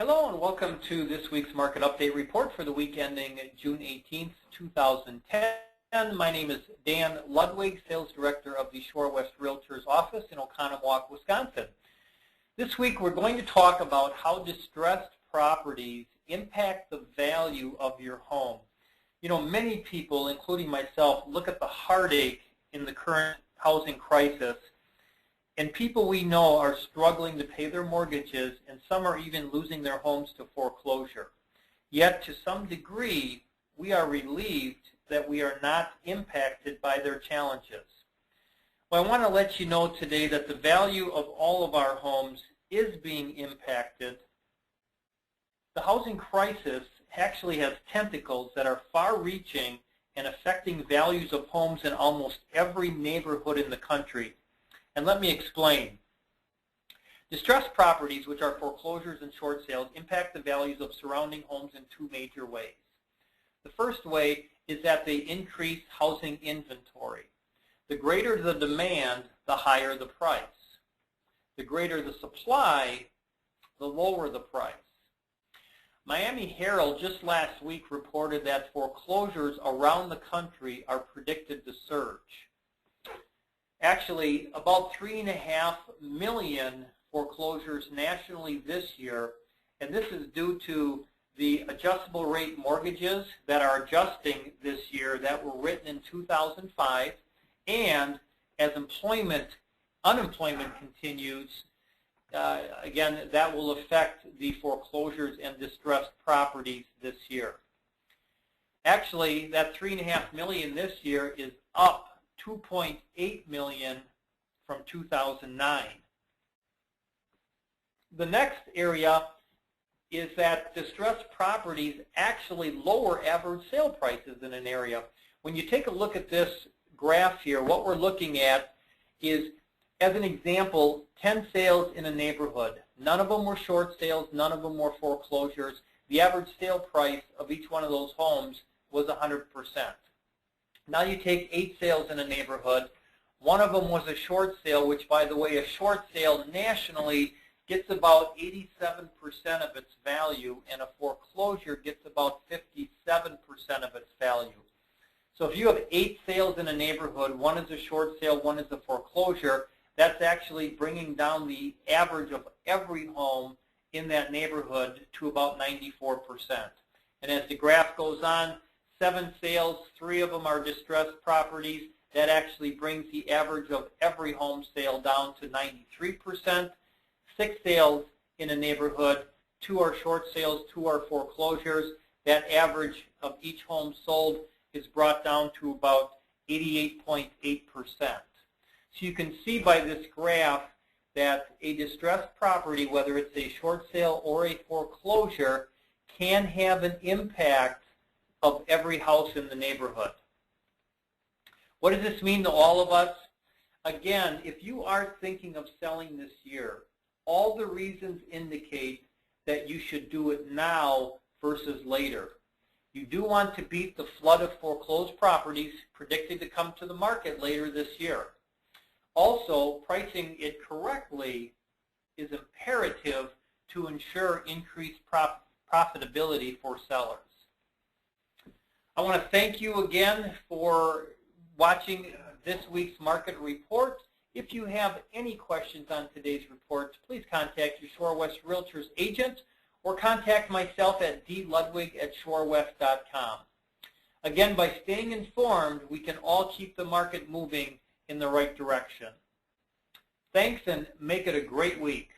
Hello and welcome to this week's market update report for the week ending June 18th, 2010. My name is Dan Ludwig, Sales Director of the Shorewest Realtors office in Oconomowoc, Wisconsin. This week we're going to talk about how distressed properties impact the value of your home. You know, many people, including myself, look at the heartache in the current housing crisis. And people we know are struggling to pay their mortgages, and some are even losing their homes to foreclosure. Yet, to some degree, we are relieved that we are not impacted by their challenges. Well, I want to let you know today that the value of all of our homes is being impacted. The housing crisis actually has tentacles that are far-reaching and affecting values of homes in almost every neighborhood in the country. And let me explain. Distressed properties, which are foreclosures and short sales, impact the values of surrounding homes in two major ways. The first way is that they increase housing inventory. The greater the demand, the higher the price. The greater the supply, the lower the price. Miami Herald just last week reported that foreclosures around the country are predicted to surge. Actually, about 3.5 million foreclosures nationally this year, and this is due to the adjustable rate mortgages that are adjusting this year that were written in 2005, and as unemployment continues, again, that will affect the foreclosures and distressed properties this year. Actually, that 3.5 million this year is up 2.8 million from 2009. The next area is that distressed properties actually lower average sale prices in an area. When you take a look at this graph here, what we're looking at is, as an example, 10 sales in a neighborhood. None of them were short sales, none of them were foreclosures. The average sale price of each one of those homes was 100%. Now you take 8 sales in a neighborhood. One of them was a short sale, which, by the way, a short sale nationally gets about 87% of its value, and a foreclosure gets about 57% of its value. So if you have 8 sales in a neighborhood, one is a short sale, one is a foreclosure, that's actually bringing down the average of every home in that neighborhood to about 94%. And as the graph goes on, 7 sales, 3 of them are distressed properties. That actually brings the average of every home sale down to 93%. 6 sales in a neighborhood, 2 are short sales, 2 are foreclosures. That average of each home sold is brought down to about 88.8%. So you can see by this graph that a distressed property, whether it's a short sale or a foreclosure, can have an impact of every house in the neighborhood. What does this mean to all of us? Again, if you are thinking of selling this year, all the reasons indicate that you should do it now versus later. You do want to beat the flood of foreclosed properties predicted to come to the market later this year. Also, pricing it correctly is imperative to ensure increased profitability for sellers. I want to thank you again for watching this week's market report. If you have any questions on today's report, please contact your Shorewest Realtors agent or contact myself at dludwig@shorewest.com. Again, by staying informed, we can all keep the market moving in the right direction. Thanks, and make it a great week.